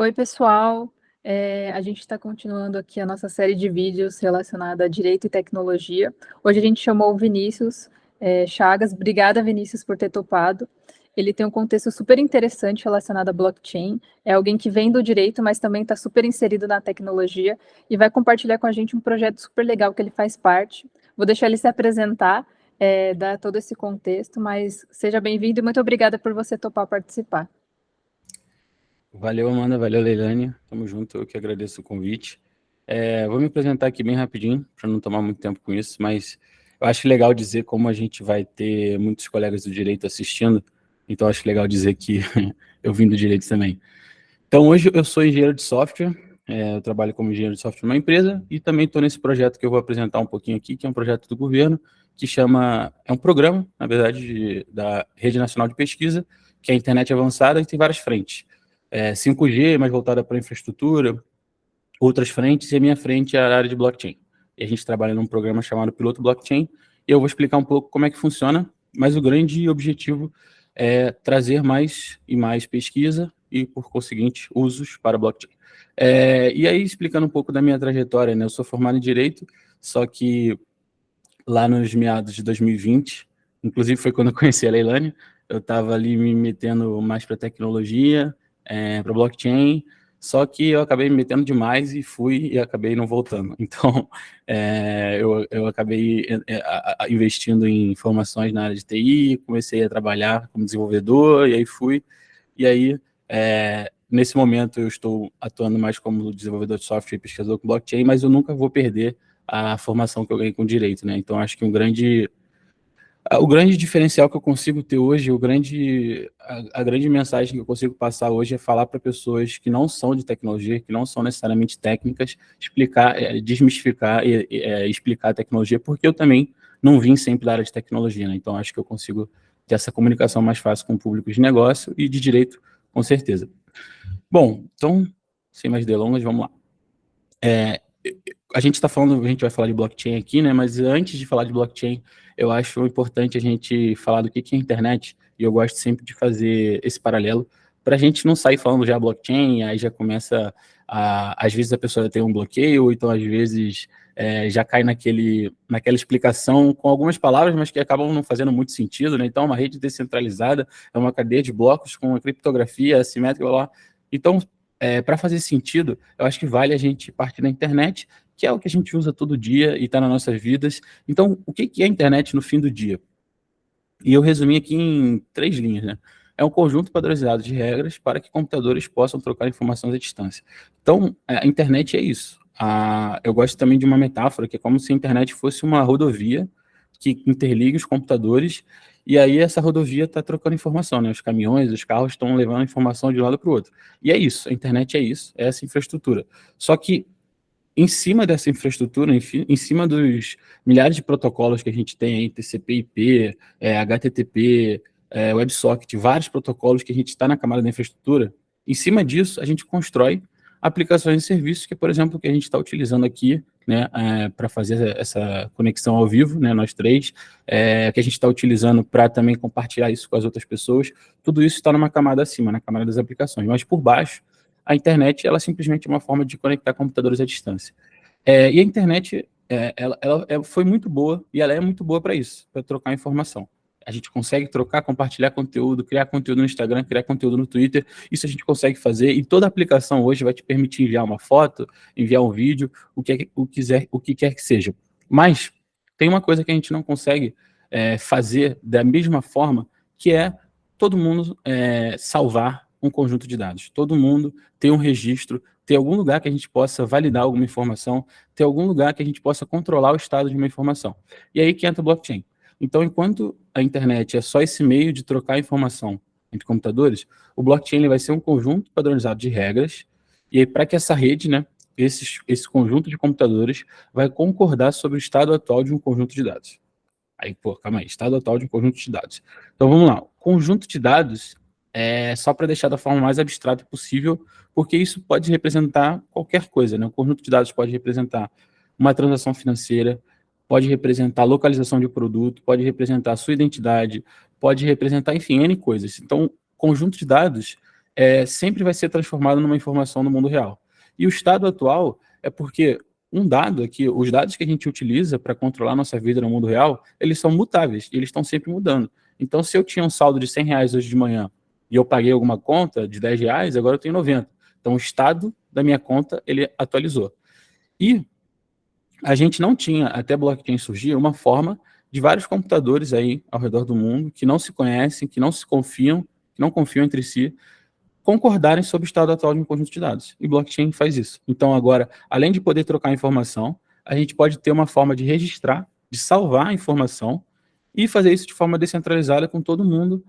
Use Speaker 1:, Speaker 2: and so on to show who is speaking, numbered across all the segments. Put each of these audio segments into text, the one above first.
Speaker 1: Oi, pessoal. A gente está continuando aqui a nossa série de vídeos relacionada a direito e tecnologia. Hoje a gente chamou o Vinícius Chagas. Obrigada, Vinícius, por ter topado. Ele tem um contexto super interessante relacionado à blockchain. É alguém que vem do direito, mas também está super inserido na tecnologia e vai compartilhar com a gente um projeto super legal que ele faz parte. Vou deixar ele se apresentar, dar todo esse contexto, mas seja bem-vindo e muito obrigada por você topar participar.
Speaker 2: Valeu, Amanda. Valeu, Leilane. Tamo junto. Eu que agradeço o convite. Vou me apresentar aqui bem rapidinho, para não tomar muito tempo com isso, mas eu acho legal dizer como a gente vai ter muitos colegas do direito assistindo, então acho legal dizer que eu vim do direito também. Então, hoje eu sou engenheiro de software, eu trabalho como engenheiro de software numa empresa e também estou nesse projeto que eu vou apresentar um pouquinho aqui, que é um projeto do governo, que é um programa, na verdade, da Rede Nacional de Pesquisa, que é a internet avançada e tem várias frentes. 5G, mais voltada para infraestrutura, outras frentes, e a minha frente é a área de blockchain. E a gente trabalha num programa chamado Piloto Blockchain, e eu vou explicar um pouco como é que funciona, mas o grande objetivo é trazer mais e mais pesquisa e, por conseguinte, usos para blockchain. E aí, explicando um pouco da minha trajetória, né? Eu sou formado em Direito, só que lá nos meados de 2020, inclusive foi quando eu conheci a Leilane, eu estava ali me metendo mais para tecnologia, para blockchain, só que eu acabei me metendo demais e fui e acabei não voltando. Então, eu acabei investindo em formações na área de TI, comecei a trabalhar como desenvolvedor, e aí fui. E aí, nesse momento, eu estou atuando mais como desenvolvedor de software e pesquisador com blockchain, mas eu nunca vou perder a formação que eu ganhei com direito, né? Então, acho que o grande diferencial que eu consigo ter hoje, a grande mensagem que eu consigo passar hoje é falar para pessoas que não são de tecnologia, que não são necessariamente técnicas, explicar, desmistificar e explicar a tecnologia, porque eu também não vim sempre da área de tecnologia, né? Então, acho que eu consigo ter essa comunicação mais fácil com o público de negócio e de direito, com certeza. Bom, então, sem mais delongas, vamos lá. A gente vai falar de blockchain aqui, né? Mas antes de falar de blockchain, eu acho importante a gente falar do que é a internet, e eu gosto sempre de fazer esse paralelo, para a gente não sair falando já blockchain, aí já começa às vezes a pessoa tem um bloqueio, ou então às vezes já cai naquela explicação com algumas palavras, mas que acabam não fazendo muito sentido, né? Então, uma rede descentralizada é uma cadeia de blocos com uma criptografia assimétrica, blá, blá. Então, para fazer sentido, eu acho que vale a gente partir da internet, que é o que a gente usa todo dia e está nas nossas vidas. Então, o que é a internet no fim do dia? E eu resumi aqui em 3 linhas, né? É um conjunto padronizado de regras para que computadores possam trocar informações à distância. Então, a internet é isso. Eu gosto também de uma metáfora, que é como se a internet fosse uma rodovia que interliga os computadores, e aí essa rodovia está trocando informação, né? Os caminhões, os carros estão levando informação de um lado para o outro. E é isso, a internet é isso, é essa infraestrutura. Só que em cima dessa infraestrutura, em cima dos milhares de protocolos que a gente tem aí, TCP/IP, HTTP, WebSocket, vários protocolos que a gente está na camada da infraestrutura, em cima disso a gente constrói aplicações e serviços que, por exemplo, que a gente está utilizando aqui, né, para fazer essa conexão ao vivo, né, nós três, que a gente está utilizando para também compartilhar isso com as outras pessoas, tudo isso está numa camada acima, na camada das aplicações, mas por baixo a internet, ela simplesmente é uma forma de conectar computadores à distância. E a internet, ela foi muito boa, e ela é muito boa para isso, para trocar informação. A gente consegue trocar, compartilhar conteúdo, criar conteúdo no Instagram, criar conteúdo no Twitter, isso a gente consegue fazer, e toda aplicação hoje vai te permitir enviar uma foto, enviar um vídeo, o que quer que seja. Mas tem uma coisa que a gente não consegue fazer da mesma forma, que é todo mundo salvar um conjunto de dados. Todo mundo tem um registro, tem algum lugar que a gente possa validar alguma informação, tem algum lugar que a gente possa controlar o estado de uma informação. E aí que entra o blockchain. Então, enquanto a internet é só esse meio de trocar informação entre computadores, o blockchain ele vai ser um conjunto padronizado de regras, e aí para que essa rede, né, esse conjunto de computadores vai concordar sobre o estado atual de um conjunto de dados. Aí, pô, calma aí, estado atual de um conjunto de dados. Então, vamos lá. Conjunto de dados é só para deixar da forma mais abstrata possível, porque isso pode representar qualquer coisa, né? O conjunto de dados pode representar uma transação financeira, pode representar a localização de um produto, pode representar a sua identidade, pode representar, enfim, N coisas. Então, conjunto de dados sempre vai ser transformado numa informação no mundo real. E o estado atual é porque um dado aqui, os dados que a gente utiliza para controlar nossa vida no mundo real, eles são mutáveis, eles estão sempre mudando. Então, se eu tinha um saldo de R$ 100 hoje de manhã e eu paguei alguma conta de R$ 10, agora eu tenho 90. Então, o estado da minha conta, ele atualizou. E a gente não tinha, até blockchain surgir, uma forma de vários computadores aí ao redor do mundo que não se conhecem, que não se confiam, que não confiam entre si, concordarem sobre o estado atual de um conjunto de dados. E blockchain faz isso. Então, agora, além de poder trocar informação, a gente pode ter uma forma de registrar, de salvar a informação e fazer isso de forma descentralizada com todo mundo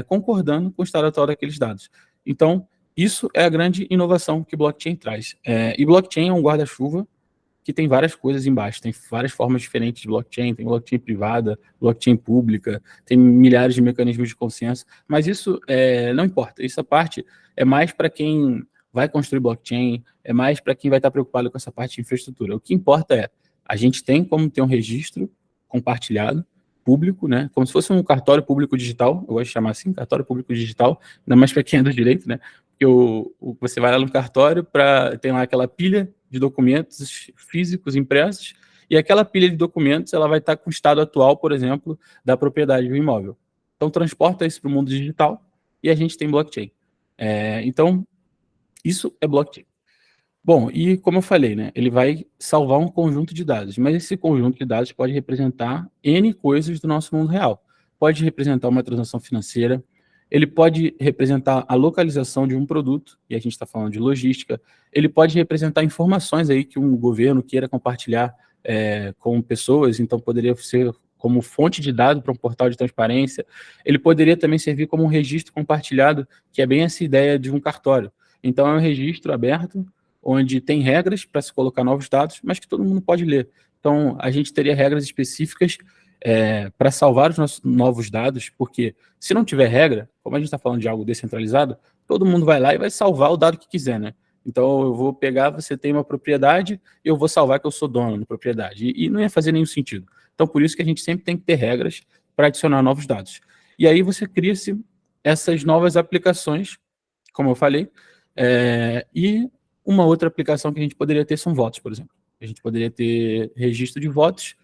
Speaker 2: concordando com o estado atual daqueles dados. Então, isso é a grande inovação que blockchain traz. E blockchain é um guarda-chuva que tem várias coisas embaixo, tem várias formas diferentes de blockchain, tem blockchain privada, blockchain pública, tem milhares de mecanismos de consenso, mas isso não importa, essa parte é mais para quem vai construir blockchain, é mais para quem vai estar preocupado com essa parte de infraestrutura. O que importa é, a gente tem como ter um registro compartilhado, público, né, como se fosse um cartório público digital, eu gosto de chamar assim, cartório público digital, ainda mais para quem é do direito, né, porque você vai lá no cartório, tem lá aquela pilha de documentos físicos impressos, e aquela pilha de documentos ela vai estar com o estado atual, por exemplo, da propriedade do imóvel. Então, transporta isso para o mundo digital e a gente tem blockchain. Então, isso é blockchain. Bom, e como eu falei, né, ele vai salvar um conjunto de dados, mas esse conjunto de dados pode representar N coisas do nosso mundo real. Pode representar uma transação financeira, ele pode representar a localização de um produto, e a gente está falando de logística, ele pode representar informações aí que um governo queira compartilhar com pessoas, então poderia ser como fonte de dados para um portal de transparência, ele poderia também servir como um registro compartilhado, que é bem essa ideia de um cartório. Então é um registro aberto, onde tem regras para se colocar novos dados, mas que todo mundo pode ler. Então, a gente teria regras específicas para salvar os nossos novos dados, porque se não tiver regra, como a gente está falando de algo descentralizado, todo mundo vai lá e vai salvar o dado que quiser, né? Então, eu vou pegar, você tem uma propriedade, eu vou salvar que eu sou dono da propriedade. E não ia fazer nenhum sentido. Então, por isso que a gente sempre tem que ter regras para adicionar novos dados. E aí você cria-se essas novas aplicações, como eu falei, e uma outra aplicação que a gente poderia ter são votos, por exemplo. A gente poderia ter registro de votos,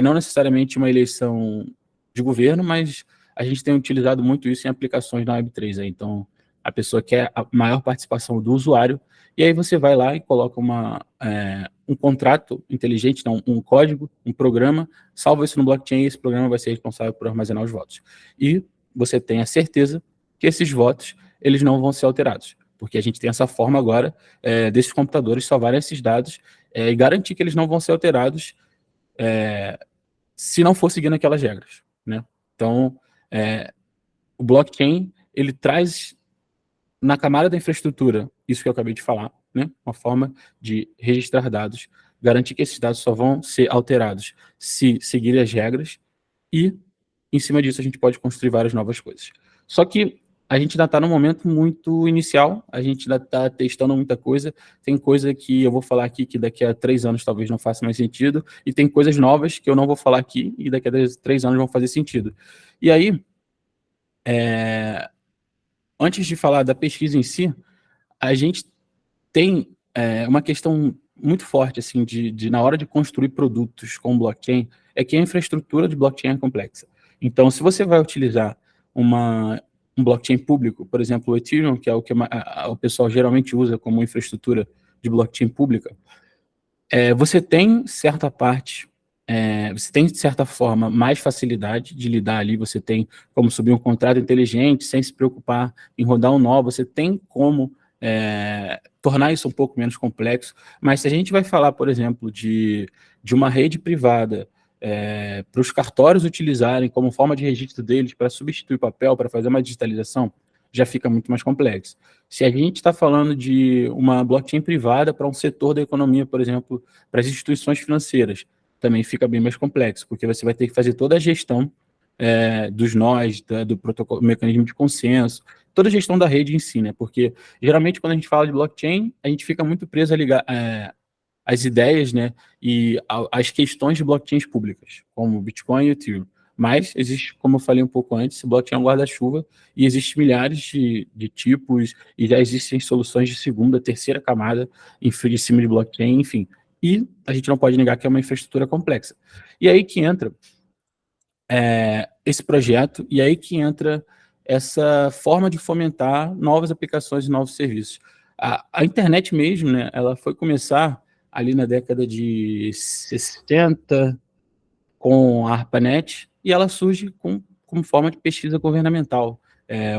Speaker 2: não necessariamente uma eleição de governo, mas a gente tem utilizado muito isso em aplicações na Web3. Então, a pessoa quer a maior participação do usuário, e aí você vai lá e coloca um contrato inteligente, não, um código, um programa, salva isso no blockchain e esse programa vai ser responsável por armazenar os votos. E você tem a certeza que esses votos eles não vão ser alterados, porque a gente tem essa forma agora desses computadores salvarem esses dados e garantir que eles não vão ser alterados se não for seguindo aquelas regras, né? Então, o blockchain, ele traz na camada da infraestrutura, isso que eu acabei de falar, né? Uma forma de registrar dados, garantir que esses dados só vão ser alterados se seguirem as regras e, em cima disso, a gente pode construir várias novas coisas. Só que a gente ainda está num momento muito inicial, a gente ainda está testando muita coisa, tem coisa que eu vou falar aqui que daqui a 3 anos talvez não faça mais sentido, e tem coisas novas que eu não vou falar aqui e daqui a 3 anos vão fazer sentido. E aí, antes de falar da pesquisa em si, a gente tem uma questão muito forte, assim, de na hora de construir produtos com blockchain, é que a infraestrutura de blockchain é complexa. Então, se você vai utilizar um blockchain público, por exemplo, o Ethereum, que é o que o pessoal geralmente usa como infraestrutura de blockchain pública, você tem certa parte, você tem, de certa forma, mais facilidade de lidar ali, você tem como subir um contrato inteligente, sem se preocupar em rodar um nó, você tem como tornar isso um pouco menos complexo, mas se a gente vai falar, por exemplo, de uma rede privada, para os cartórios utilizarem como forma de registro deles para substituir papel, para fazer uma digitalização, já fica muito mais complexo. Se a gente está falando de uma blockchain privada para um setor da economia, por exemplo, para as instituições financeiras, também fica bem mais complexo, porque você vai ter que fazer toda a gestão dos nós, do protocolo, mecanismo de consenso, toda a gestão da rede em si, né? Porque geralmente quando a gente fala de blockchain, a gente fica muito preso a ligar as ideias, né, e as questões de blockchains públicas, como o Bitcoin e o Ethereum. Mas existe, como eu falei um pouco antes, esse blockchain é um guarda-chuva e existem milhares de tipos e já existem soluções de segunda, terceira camada em cima de blockchain, enfim. E a gente não pode negar que é uma infraestrutura complexa. E aí que entra esse projeto, e aí que entra essa forma de fomentar novas aplicações e novos serviços. A internet mesmo, né, ela foi começar ali na década de 60 com a ARPANET, e ela surge como forma de pesquisa governamental,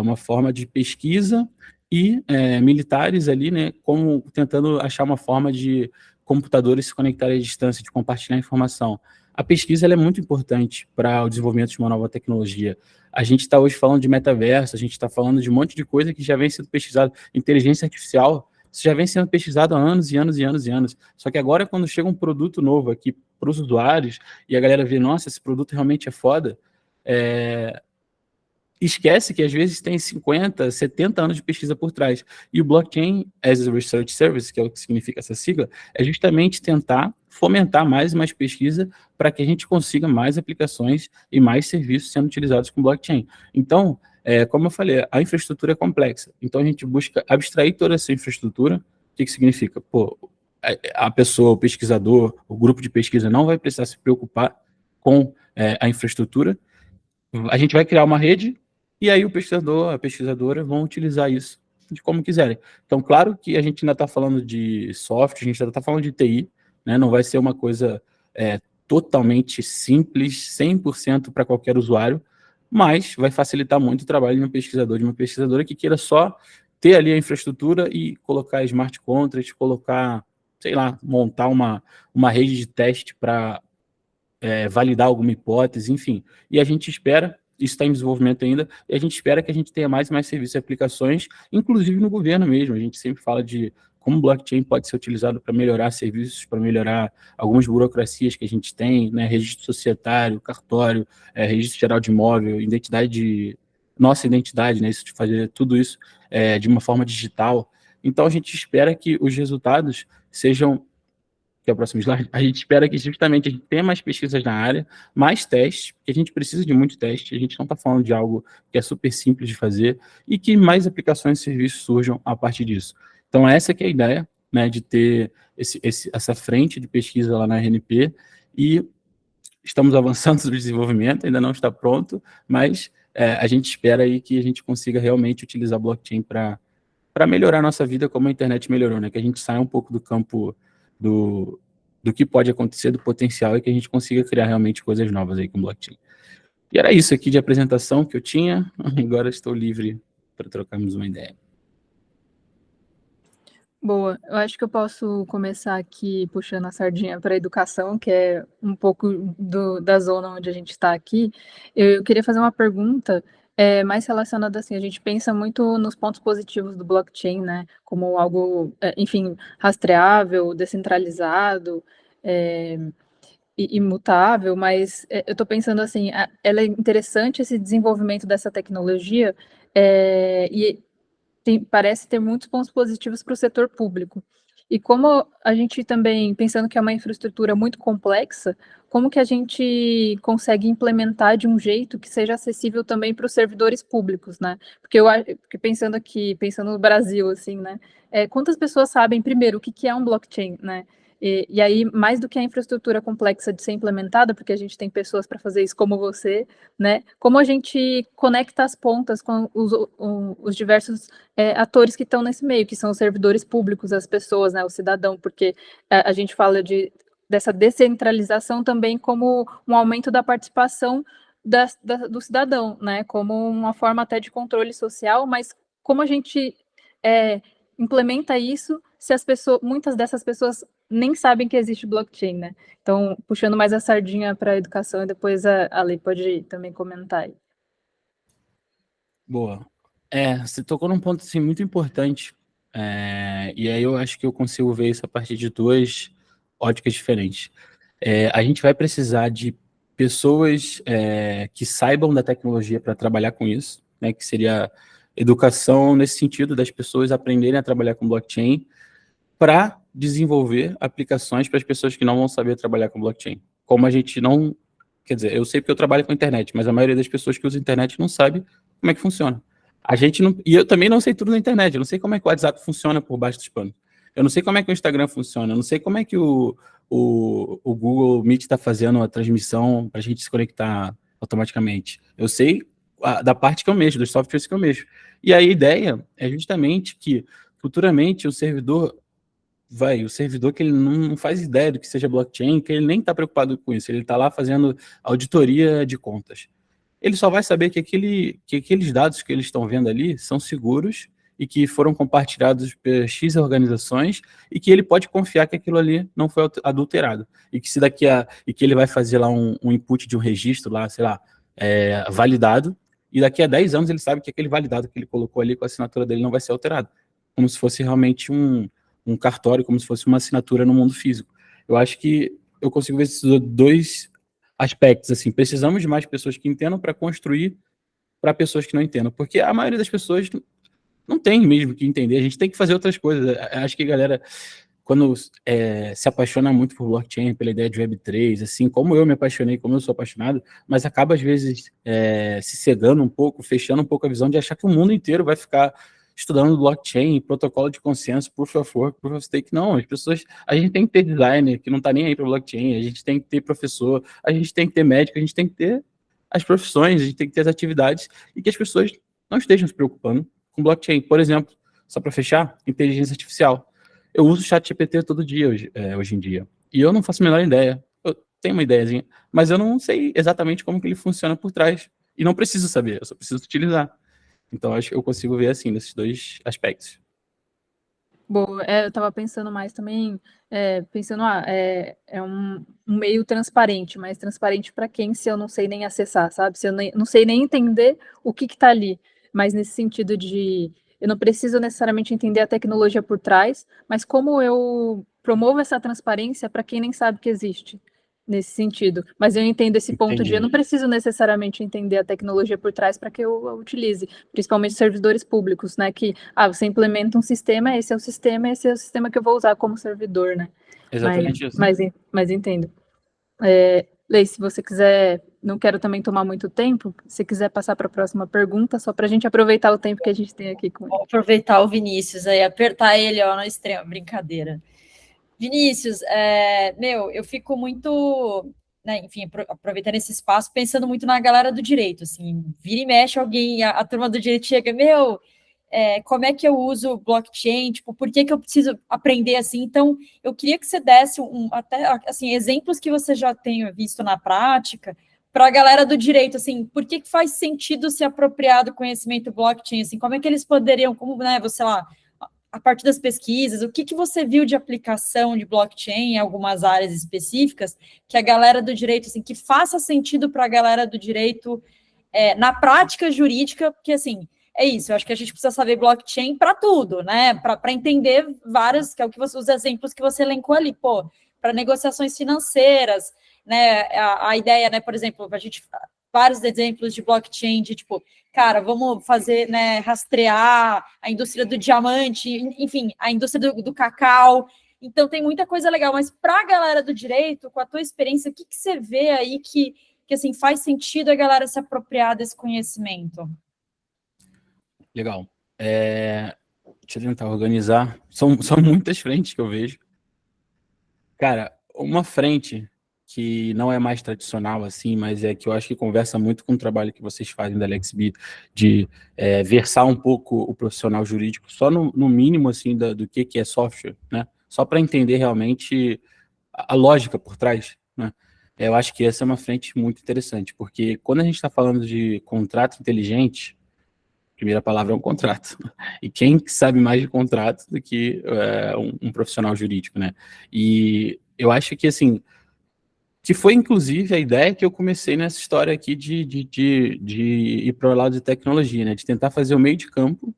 Speaker 2: uma forma de pesquisa e militares ali, né, como tentando achar uma forma de computadores se conectarem à distância, de compartilhar informação. A pesquisa ela é muito importante para o desenvolvimento de uma nova tecnologia. A gente está hoje falando de metaverso, a gente está falando de um monte de coisa que já vem sendo pesquisado. Inteligência artificial, isso já vem sendo pesquisado há anos e anos e anos e anos. Só que agora, quando chega um produto novo aqui para os usuários, e a galera vê, nossa, esse produto realmente é foda, esquece que às vezes tem 50, 70 anos de pesquisa por trás. E o Blockchain as a Research Service, que é o que significa essa sigla, é justamente tentar fomentar mais e mais pesquisa para que a gente consiga mais aplicações e mais serviços sendo utilizados com blockchain. Então, como eu falei, a infraestrutura é complexa. Então, a gente busca abstrair toda essa infraestrutura. O que significa? Pô, a pessoa, o pesquisador, o grupo de pesquisa não vai precisar se preocupar com a infraestrutura. A gente vai criar uma rede e aí o pesquisador, a pesquisadora vão utilizar isso de como quiserem. Então, claro que a gente ainda está falando de software, a gente ainda está falando de TI, né? Não vai ser uma coisa totalmente simples, 100% para qualquer usuário, mas vai facilitar muito o trabalho de um pesquisador, de uma pesquisadora que queira só ter ali a infraestrutura e colocar smart contracts, colocar, sei lá, montar uma rede de teste para validar alguma hipótese, enfim. E a gente espera, isso está em desenvolvimento ainda, e a gente espera que a gente tenha mais e mais serviços e aplicações, inclusive no governo mesmo. A gente sempre fala de como o blockchain pode ser utilizado para melhorar serviços, para melhorar algumas burocracias que a gente tem, né, registro societário, cartório, registro geral de imóvel, nossa identidade, né, isso de fazer tudo isso de uma forma digital. Então, a gente espera que os resultados sejam, que é o próximo slide, a gente espera que justamente a gente tenha mais pesquisas na área, mais testes, porque a gente precisa de muito teste, a gente não está falando de algo que é super simples de fazer, e que mais aplicações e serviços surjam a partir disso. Então, essa que é a ideia, né, de ter essa frente de pesquisa lá na RNP, e estamos avançando no desenvolvimento, ainda não está pronto, mas a gente espera aí que a gente consiga realmente utilizar blockchain para melhorar a nossa vida como a internet melhorou, né? Que a gente saia um pouco do campo do que pode acontecer, do potencial, e que a gente consiga criar realmente coisas novas aí com blockchain. E era isso aqui de apresentação que eu tinha, agora estou livre para trocarmos uma ideia.
Speaker 1: Boa, eu acho que eu posso começar aqui puxando a sardinha para a educação, que é um pouco da zona onde a gente está aqui. Eu queria fazer uma pergunta mais relacionada assim, a gente pensa muito nos pontos positivos do blockchain, né, como algo, enfim, rastreável, descentralizado, imutável, mas eu estou pensando assim, ela é interessante esse desenvolvimento dessa tecnologia, e parece ter muitos pontos positivos para o setor público. E como a gente também, pensando que é uma infraestrutura muito complexa, como que a gente consegue implementar de um jeito que seja acessível também para os servidores públicos, né? Porque pensando aqui, pensando no Brasil, assim, né? Quantas pessoas sabem, primeiro, o que é um blockchain, né? E aí, mais do que a infraestrutura complexa de ser implementada, porque a gente tem pessoas para fazer isso como você, né? Como a gente conecta as pontas com os diversos atores que estão nesse meio, que são os servidores públicos, as pessoas, né, o cidadão, porque a gente fala dessa descentralização também como um aumento da participação do cidadão, né, como uma forma até de controle social, mas como a gente implementa isso se muitas dessas pessoas nem sabem que existe blockchain, né? Então, puxando mais a sardinha para a educação, e depois a Lei pode também comentar aí.
Speaker 2: Boa. Você tocou num ponto assim, muito importante, e aí eu acho que eu consigo ver isso a partir de duas óticas diferentes. A gente vai precisar de pessoas que saibam da tecnologia para trabalhar com isso, né, que seria educação nesse sentido das pessoas aprenderem a trabalhar com blockchain para desenvolver aplicações para as pessoas que não vão saber trabalhar com blockchain. Como a gente não Quer dizer, eu sei porque eu trabalho com internet, mas a maioria das pessoas que usam internet não sabe como é que funciona. A gente não, e eu também não sei tudo na internet, eu não sei como é que o WhatsApp funciona por baixo dos panos. Eu não sei como é que o Instagram funciona, eu não sei como é que o Google Meet está fazendo a transmissão para a gente se conectar automaticamente. Eu sei da parte que eu mexo, dos softwares que eu mexo. E a ideia é justamente que futuramente o servidor que ele não faz ideia do que seja blockchain, que ele nem está preocupado com isso, ele está lá fazendo auditoria de contas. Ele só vai saber que aqueles dados que eles estão vendo ali são seguros e que foram compartilhados por X organizações e que ele pode confiar que aquilo ali não foi adulterado. E que se e que ele vai fazer lá um input de um registro lá, sei lá, validado, e daqui a 10 anos ele sabe que aquele validado que ele colocou ali com a assinatura dele não vai ser alterado. Como se fosse realmente um cartório, como se fosse uma assinatura no mundo físico. Eu acho que eu consigo ver esses dois aspectos, assim, precisamos de mais pessoas que entendam para construir para pessoas que não entendam, porque a maioria das pessoas não tem mesmo que entender, a gente tem que fazer outras coisas. Acho que a galera, quando se apaixona muito por blockchain, pela ideia de Web3, assim, como eu me apaixonei, como eu sou apaixonado, mas acaba, às vezes, se cegando um pouco, fechando um pouco a visão de achar que o mundo inteiro vai ficar estudando blockchain, protocolo de consenso, proof of work, proof of stake. Não, as pessoas, a gente tem que ter designer que não está nem aí para blockchain, a gente tem que ter professor, a gente tem que ter médico, a gente tem que ter as profissões, a gente tem que ter as atividades e que as pessoas não estejam se preocupando com blockchain. Por exemplo, só para fechar, inteligência artificial. Eu uso o ChatGPT todo dia hoje em dia e eu não faço a menor ideia. Eu tenho uma ideiazinha, mas eu não sei exatamente como que ele funciona por trás e não preciso saber, eu só preciso utilizar. Então, acho que eu consigo ver assim, nesses dois aspectos.
Speaker 1: Boa, eu estava pensando mais também, pensando, é um meio transparente, mas transparente para quem se eu não sei nem acessar, sabe? Se eu não sei nem entender o que está ali, mas nesse sentido de eu não preciso necessariamente entender a tecnologia por trás, mas como eu promovo essa transparência para quem nem sabe que existe. Nesse sentido, mas eu entendo esse ponto de eu não
Speaker 2: Entendi.
Speaker 1: preciso necessariamente entender a tecnologia por trás para que eu a utilize, principalmente servidores públicos, né? Que você implementa um sistema, esse é o sistema que eu vou usar como servidor, né?
Speaker 2: Exatamente isso.
Speaker 1: Mas entendo. Lei, se você quiser, não quero também tomar muito tempo, se quiser passar para a próxima pergunta, só para a gente aproveitar o tempo que a gente tem aqui com ele.
Speaker 3: Vou aproveitar o Vinícius aí, apertar ele ó, no extremo, brincadeira. Vinícius, eu fico muito, né, enfim, aproveitando esse espaço, pensando muito na galera do direito, assim, vira e mexe alguém, a turma do direito chega, como é que eu uso blockchain, tipo, por que eu preciso aprender assim? Então, eu queria que você desse até, assim, exemplos que você já tenha visto na prática, para a galera do direito, assim, por que faz sentido se apropriar do conhecimento blockchain, assim, como é que eles poderiam, como, né, você lá, a partir das pesquisas, o que você viu de aplicação de blockchain em algumas áreas específicas que a galera do direito, assim, que faça sentido para a galera do direito na prática jurídica, porque, assim, é isso, eu acho que a gente precisa saber blockchain para tudo, né, para entender várias, que é o que os exemplos que você elencou ali, para negociações financeiras, né, a ideia, né, por exemplo, a gente vários exemplos de blockchain, de tipo, cara, vamos fazer, né, rastrear a indústria do diamante, enfim, a indústria do cacau. Então, tem muita coisa legal, mas para a galera do direito, com a tua experiência, o que você vê aí que assim, faz sentido a galera se apropriar desse conhecimento?
Speaker 2: Legal. Deixa eu tentar organizar. São muitas frentes que eu vejo. Cara, uma frente que não é mais tradicional, assim, mas é que eu acho que conversa muito com o trabalho que vocês fazem da LexB, de versar um pouco o profissional jurídico, só no mínimo, assim, do que é software, né? Só para entender realmente a lógica por trás, né? Eu acho que essa é uma frente muito interessante, porque quando a gente está falando de contrato inteligente, a primeira palavra é um contrato. E quem sabe mais de contrato do que um profissional jurídico, né? E eu acho que, assim, que foi inclusive a ideia que eu comecei nessa história aqui de ir para o lado de tecnologia, né? De tentar fazer o meio de campo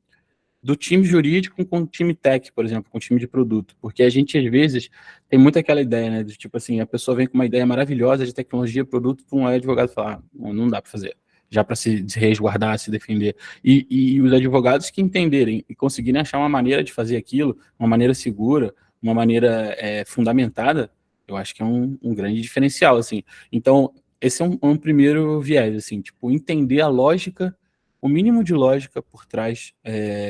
Speaker 2: do time jurídico com o time tech, por exemplo, com o time de produto. Porque a gente, às vezes, tem muito aquela ideia, né? De tipo assim, a pessoa vem com uma ideia maravilhosa de tecnologia, produto, para um advogado falar, não dá para fazer. Já para se resguardar, se defender. E os advogados que entenderem e conseguirem achar uma maneira de fazer aquilo, uma maneira segura, uma maneira fundamentada, eu acho que é um grande diferencial, assim. Então, esse é um primeiro viés, assim, tipo, entender a lógica, o mínimo de lógica por trás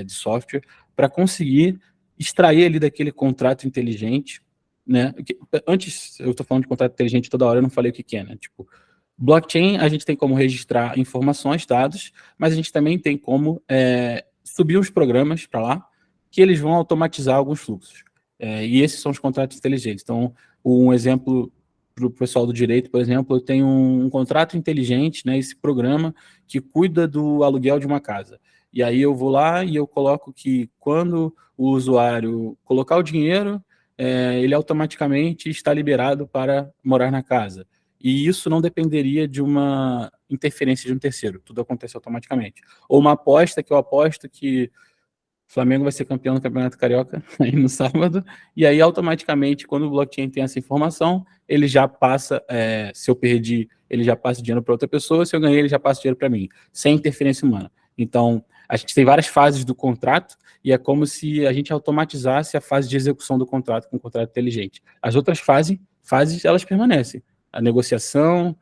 Speaker 2: de software, para conseguir extrair ali daquele contrato inteligente, né? Antes, eu estou falando de contrato inteligente toda hora, eu não falei o que é, né? Tipo, blockchain, a gente tem como registrar informações, dados, mas a gente também tem como subir os programas para lá, que eles vão automatizar alguns fluxos. E esses são os contratos inteligentes. Então, um exemplo para o pessoal do direito, por exemplo, eu tenho um contrato inteligente, né, esse programa que cuida do aluguel de uma casa. E aí eu vou lá e eu coloco que quando o usuário colocar o dinheiro, ele automaticamente está liberado para morar na casa. E isso não dependeria de uma interferência de um terceiro, tudo acontece automaticamente. Ou uma aposta que eu aposto que o Flamengo vai ser campeão do Campeonato Carioca aí no sábado, e aí automaticamente, quando o blockchain tem essa informação, ele já passa, se eu perdi, ele já passa o dinheiro para outra pessoa, se eu ganhei, ele já passa o dinheiro para mim, sem interferência humana. Então, a gente tem várias fases do contrato, e é como se a gente automatizasse a fase de execução do contrato com o contrato inteligente. As outras fases elas permanecem. A negociação,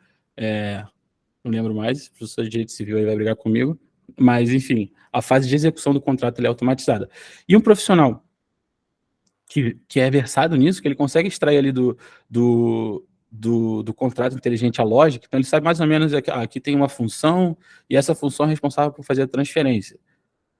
Speaker 2: não lembro mais, o professor de direito civil aí vai brigar comigo, mas, enfim, a fase de execução do contrato é automatizada. E um profissional que é versado nisso, que ele consegue extrair ali do contrato inteligente a lógica, então ele sabe mais ou menos aqui tem uma função, e essa função é responsável por fazer a transferência.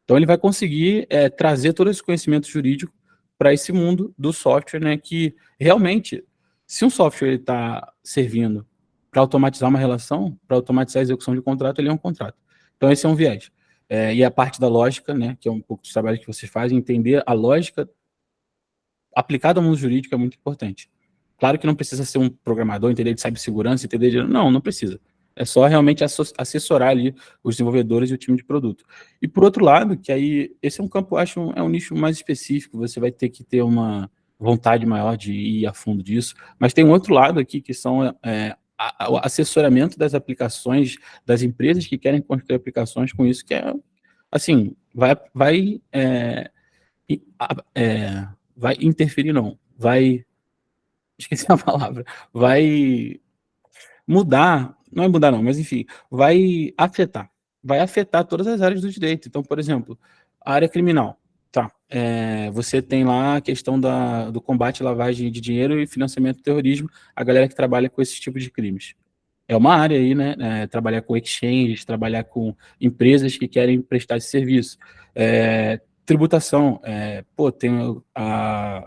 Speaker 2: Então ele vai conseguir trazer todo esse conhecimento jurídico para esse mundo do software, né, que realmente, se um software está servindo para automatizar uma relação, para automatizar a execução de um contrato, ele é um contrato. Então esse é um viés. E a parte da lógica, né, que é um pouco do trabalho que vocês fazem, entender a lógica aplicada ao mundo jurídico é muito importante. Claro que não precisa ser um programador, entender de cibersegurança, entender de... Não precisa. É só realmente assessorar ali os desenvolvedores e o time de produto. E por outro lado, que aí, esse é um campo, eu acho, é um nicho mais específico, você vai ter que ter uma vontade maior de ir a fundo disso, mas tem um outro lado aqui, que são o assessoramento das aplicações, das empresas que querem construir aplicações com isso, que é, assim, vai interferir, não, vai, esqueci a palavra, vai mudar, não é mudar não, mas enfim, vai afetar todas as áreas do direito. Então, por exemplo, a área criminal, tá, você tem lá a questão do combate à lavagem de dinheiro e financiamento do terrorismo, a galera que trabalha com esse tipo de crimes. É uma área aí, né, trabalhar com exchanges, trabalhar com empresas que querem prestar esse serviço. Tributação,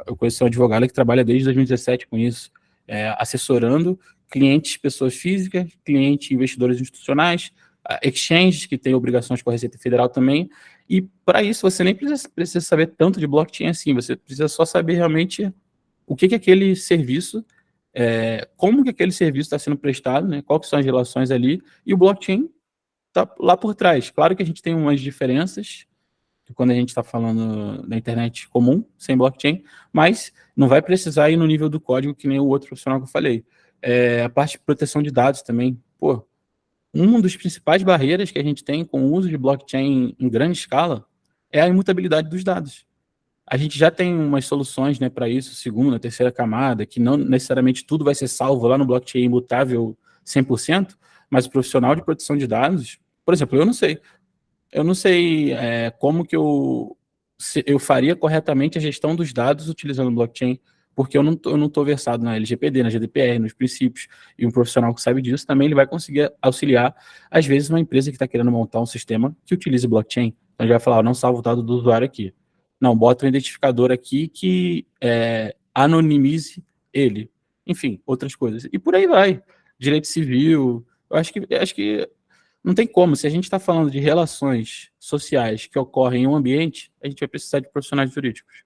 Speaker 2: eu conheço um advogado que trabalha desde 2017 com isso, assessorando clientes, pessoas físicas, clientes, investidores institucionais, exchanges que têm obrigações com a Receita Federal também, e para isso você nem precisa saber tanto de blockchain assim, você precisa só saber realmente o que aquele serviço, como que aquele serviço está sendo prestado, né, quais são as relações ali, e o blockchain está lá por trás. Claro que a gente tem umas diferenças, quando a gente está falando da internet comum, sem blockchain, mas não vai precisar ir no nível do código que nem o outro profissional que eu falei. A parte de proteção de dados também, uma das principais barreiras que a gente tem com o uso de blockchain em grande escala é a imutabilidade dos dados. A gente já tem umas soluções, né, para isso, segunda, terceira camada, que não necessariamente tudo vai ser salvo lá no blockchain imutável 100%, mas o profissional de proteção de dados, por exemplo, eu não sei como que eu faria corretamente a gestão dos dados utilizando o blockchain, porque eu não estou versado na LGPD, na GDPR, nos princípios, e um profissional que sabe disso também ele vai conseguir auxiliar, às vezes, uma empresa que está querendo montar um sistema que utilize blockchain. Então ele vai falar, não salvo o dado do usuário aqui. Não, bota um identificador aqui que anonimize ele. Enfim, outras coisas. E por aí vai. Direito civil, eu acho que não tem como. Se a gente está falando de relações sociais que ocorrem em um ambiente, a gente vai precisar de profissionais jurídicos.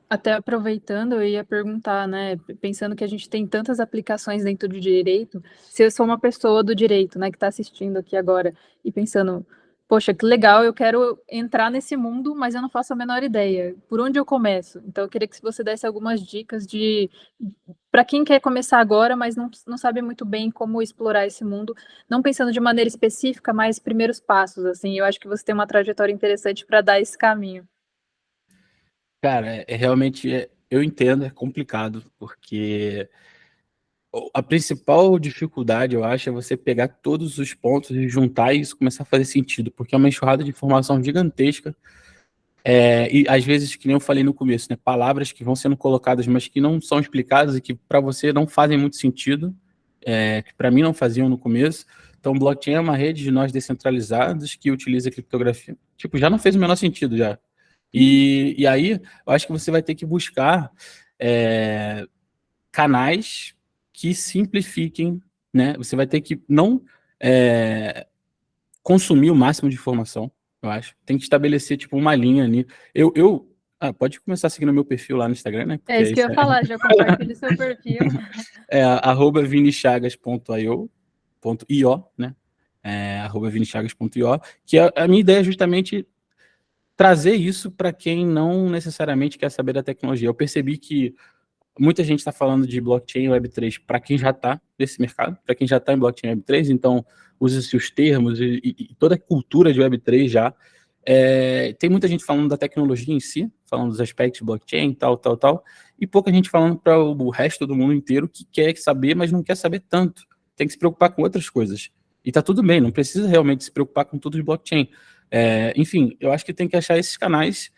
Speaker 1: Até aproveitando, eu ia perguntar, né, pensando que a gente tem tantas aplicações dentro do direito, se eu sou uma pessoa do direito, né, que está assistindo aqui agora, e pensando, poxa, que legal, eu quero entrar nesse mundo, mas eu não faço a menor ideia. Por onde eu começo? Então, eu queria que você desse algumas dicas para quem quer começar agora, mas não sabe muito bem como explorar esse mundo, não pensando de maneira específica, mas primeiros passos, assim. Eu acho que você tem uma trajetória interessante para dar esse caminho.
Speaker 2: Cara, realmente, eu entendo, é complicado, porque A principal dificuldade, eu acho, é você pegar todos os pontos e juntar e isso começar a fazer sentido, porque é uma enxurrada de informação gigantesca. E às vezes, que nem eu falei no começo, né, palavras que vão sendo colocadas, mas que não são explicadas e que para você não fazem muito sentido, que para mim não faziam no começo. Então, blockchain é uma rede de nós descentralizados que utiliza criptografia. Tipo, já não fez o menor sentido já. E aí, eu acho que você vai ter que buscar canais que simplifiquem, né? Você vai ter que não consumir o máximo de informação, eu acho. Tem que estabelecer, tipo, uma linha ali. Pode começar seguindo meu perfil lá no Instagram, né?
Speaker 1: É isso que eu ia falar, já compartilhe seu perfil.
Speaker 2: @vinichagas.io, né? @vinichagas.io, que a minha ideia é justamente trazer isso para quem não necessariamente quer saber da tecnologia. Eu percebi que muita gente está falando de blockchain e Web3 para quem já está nesse mercado, para quem já está em blockchain e Web3, então usa-se os termos e toda a cultura de Web3 já. Tem muita gente falando da tecnologia em si, falando dos aspectos de blockchain, tal, e pouca gente falando para o resto do mundo inteiro que quer saber, mas não quer saber tanto. Tem que se preocupar com outras coisas. E tá tudo bem, não precisa realmente se preocupar com tudo de blockchain. Enfim, eu acho que tem que achar esses canais.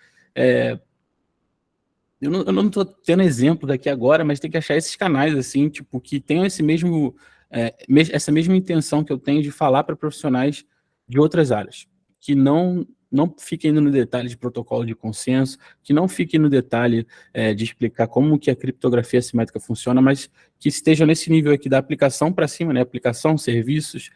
Speaker 2: Eu não estou tendo exemplo daqui agora, mas tem que achar esses canais, assim, tipo, que tenham essa mesma intenção que eu tenho de falar para profissionais de outras áreas, que não fiquem indo no detalhe de protocolo de consenso, que não fiquem no detalhe de explicar como que a criptografia assimétrica funciona, mas que estejam nesse nível aqui da aplicação para cima, né? Aplicação, serviços,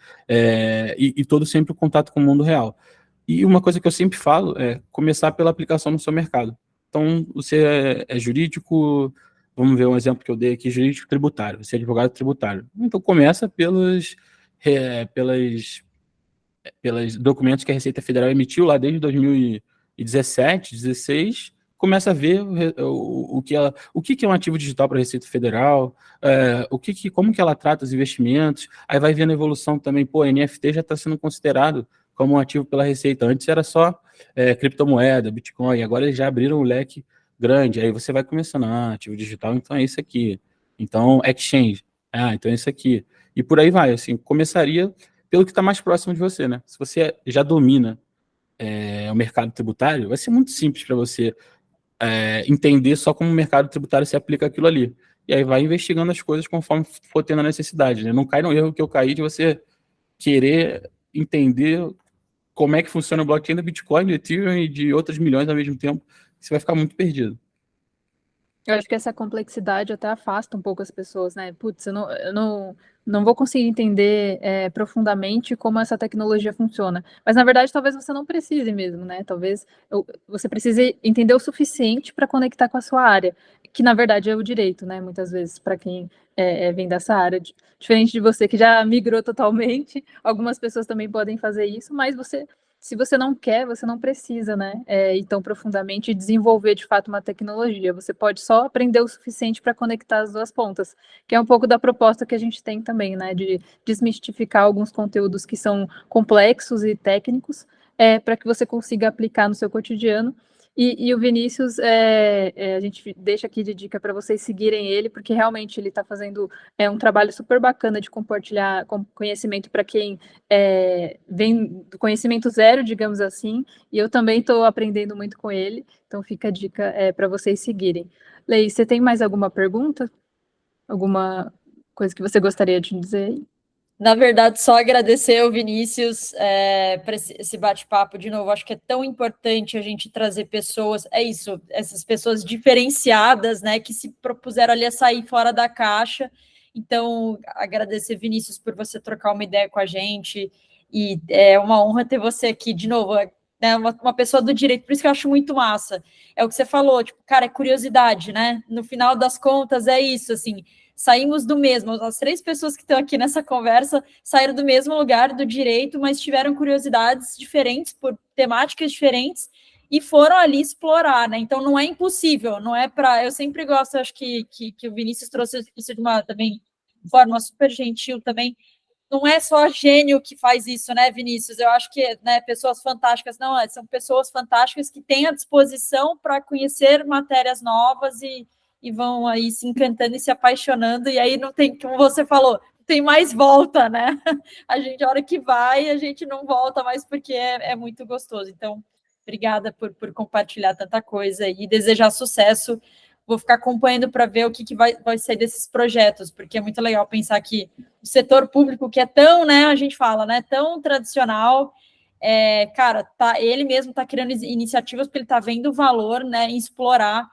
Speaker 2: e todo sempre o contato com o mundo real. E uma coisa que eu sempre falo é começar pela aplicação no seu mercado. Então, você é jurídico, vamos ver um exemplo que eu dei aqui, jurídico tributário, você é advogado tributário. Então, começa pelos documentos que a Receita Federal emitiu lá desde 2017, 2016, começa a ver o que é um ativo digital para a Receita Federal, como que ela trata os investimentos, aí vai vendo a evolução também, NFT já está sendo considerado como um ativo pela Receita, antes era só criptomoeda, Bitcoin, agora eles já abriram um leque grande, aí você vai começando, ativo digital, então é isso aqui, então exchange, então é isso aqui, e por aí vai, assim, começaria pelo que está mais próximo de você, né? Se você já domina o mercado tributário, vai ser muito simples para você entender só como o mercado tributário se aplica aquilo ali. E aí vai investigando as coisas conforme for tendo a necessidade, né? Não cai no erro que eu caí de você querer entender como é que funciona o blockchain da Bitcoin, do Ethereum e de outras milhões ao mesmo tempo. Você vai ficar muito perdido.
Speaker 1: Eu acho que essa complexidade até afasta um pouco as pessoas, né? Putz, não vou conseguir entender profundamente como essa tecnologia funciona. Mas, na verdade, talvez você não precise mesmo, né? Talvez você precise entender o suficiente para conectar com a sua área, que, na verdade, é o direito, né? Muitas vezes, para quem vem dessa área. Diferente de você, que já migrou totalmente, algumas pessoas também podem fazer isso, mas se você não quer, você não precisa, né, ir tão profundamente e desenvolver de fato uma tecnologia. Você pode só aprender o suficiente para conectar as duas pontas, que é um pouco da proposta que a gente tem também, né, de desmistificar alguns conteúdos que são complexos e técnicos, para que você consiga aplicar no seu cotidiano. E o Vinícius, a gente deixa aqui de dica para vocês seguirem ele, porque realmente ele está fazendo um trabalho super bacana de compartilhar conhecimento para quem vem do conhecimento zero, digamos assim, e eu também estou aprendendo muito com ele, então fica a dica para vocês seguirem. Lei, você tem mais alguma pergunta? Alguma coisa que você gostaria de dizer aí?
Speaker 3: Na verdade, só agradecer ao Vinícius por esse bate-papo de novo. Acho que é tão importante a gente trazer pessoas, essas pessoas diferenciadas, né, que se propuseram ali a sair fora da caixa. Então, agradecer, Vinícius, por você trocar uma ideia com a gente. E é uma honra ter você aqui de novo, né, uma pessoa do direito, por isso que eu acho muito massa. É o que você falou, tipo, cara, é curiosidade, né? No final das contas, é isso, assim. Saímos do mesmo, as 3 pessoas que estão aqui nessa conversa saíram do mesmo lugar do direito, mas tiveram curiosidades diferentes, por temáticas diferentes, e foram ali explorar, né? Então não é impossível, não é para. Eu sempre gosto, acho que o Vinícius trouxe isso de uma também forma super gentil também. Não é só gênio que faz isso, né, Vinícius? Eu acho que, né, pessoas fantásticas, não, são pessoas fantásticas que têm a disposição para conhecer matérias novas e e vão aí se encantando e se apaixonando, e aí não tem, como você falou, tem mais volta, né? A gente, a hora que vai, a gente não volta mais porque é muito gostoso. Então, obrigada por compartilhar tanta coisa e desejar sucesso. Vou ficar acompanhando para ver o que vai sair desses projetos, porque é muito legal pensar que o setor público, que é tão, né, a gente fala, né, tão tradicional, cara, ele mesmo está criando iniciativas porque ele está vendo o valor, né, em explorar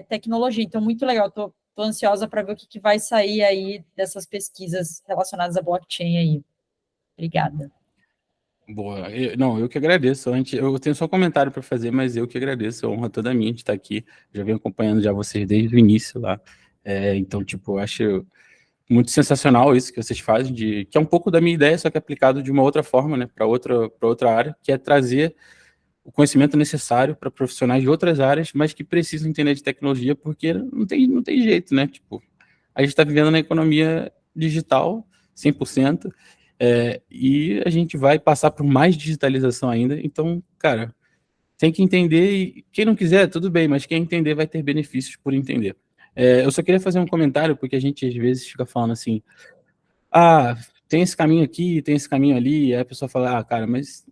Speaker 3: tecnologia. Então, muito legal, estou ansiosa para ver o que vai sair aí dessas pesquisas relacionadas à blockchain aí. Obrigada.
Speaker 2: Boa. Eu que agradeço. Eu tenho só um comentário para fazer, mas eu que agradeço. A honra toda minha de estar aqui. Já venho acompanhando já vocês desde o início lá. Então, tipo, eu acho muito sensacional isso que vocês fazem, que é um pouco da minha ideia, só que aplicado de uma outra forma, né, para outra área, que é trazer o conhecimento necessário para profissionais de outras áreas, mas que precisam entender de tecnologia, porque não tem jeito, né? Tipo, a gente está vivendo na economia digital, 100%, e a gente vai passar por mais digitalização ainda. Então, cara, tem que entender, e quem não quiser, tudo bem, mas quem entender vai ter benefícios por entender. Eu só queria fazer um comentário, porque a gente às vezes fica falando assim, tem esse caminho aqui, tem esse caminho ali, e aí a pessoa fala, cara, mas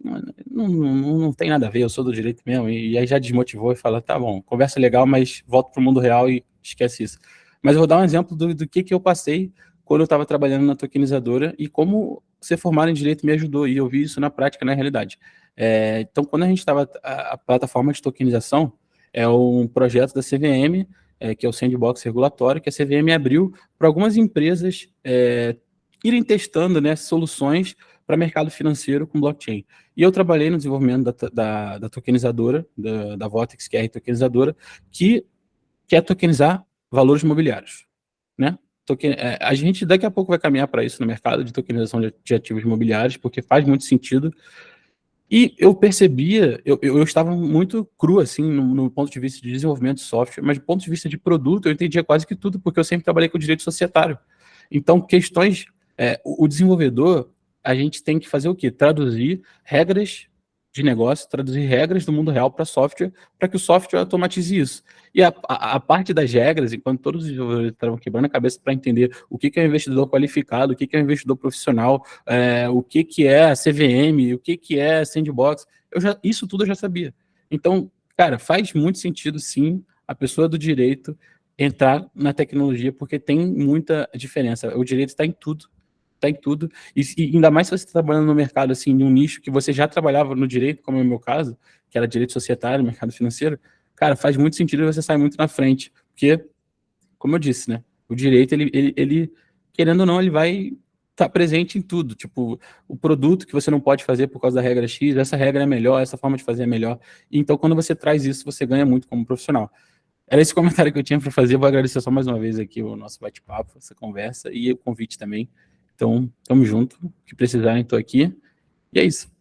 Speaker 2: não tem nada a ver, eu sou do direito mesmo, e aí já desmotivou e fala, tá bom, conversa legal, mas volta para o mundo real e esquece isso. Mas eu vou dar um exemplo do que eu passei quando eu estava trabalhando na tokenizadora e como ser formado em direito me ajudou, e eu vi isso na prática, na realidade. Então, quando a gente estava, a plataforma de tokenização é um projeto da CVM, que é o Sandbox Regulatório, que a CVM abriu para algumas empresas irem testando, né, soluções para mercado financeiro com blockchain. E eu trabalhei no desenvolvimento da tokenizadora, da Votex, que é a tokenizadora, que quer tokenizar valores imobiliários, né? A gente daqui a pouco vai caminhar para isso no mercado de tokenização de ativos imobiliários, porque faz muito sentido. E eu percebia, eu estava muito cru, assim, no ponto de vista de desenvolvimento de software, mas do ponto de vista de produto, eu entendia quase que tudo, porque eu sempre trabalhei com direito societário. Então, questões, o desenvolvedor, a gente tem que fazer o quê? Traduzir regras de negócio, traduzir regras do mundo real para software, para que o software automatize isso. E a parte das regras, enquanto todos os desenvolvedores estavam quebrando a cabeça para entender o que é um investidor qualificado, o que é um investidor profissional, o que é a CVM, o que é a Sandbox, isso tudo eu já sabia. Então, cara, faz muito sentido, sim, a pessoa do direito entrar na tecnologia, porque tem muita diferença. O direito está em tudo. Está em tudo. E ainda mais se você está trabalhando no mercado, assim, em um nicho que você já trabalhava no direito, como é o meu caso, que era direito societário, mercado financeiro, cara, faz muito sentido e você sai muito na frente. Porque, como eu disse, né? O direito, ele querendo ou não, ele vai estar presente em tudo. Tipo, o produto que você não pode fazer por causa da regra X, essa regra é melhor, essa forma de fazer é melhor. Então, quando você traz isso, você ganha muito como profissional. Era esse comentário que eu tinha para fazer. Eu vou agradecer só mais uma vez aqui o nosso bate-papo, essa conversa e o convite também. Então, tamo junto. O que precisarem, estou aqui. E é isso.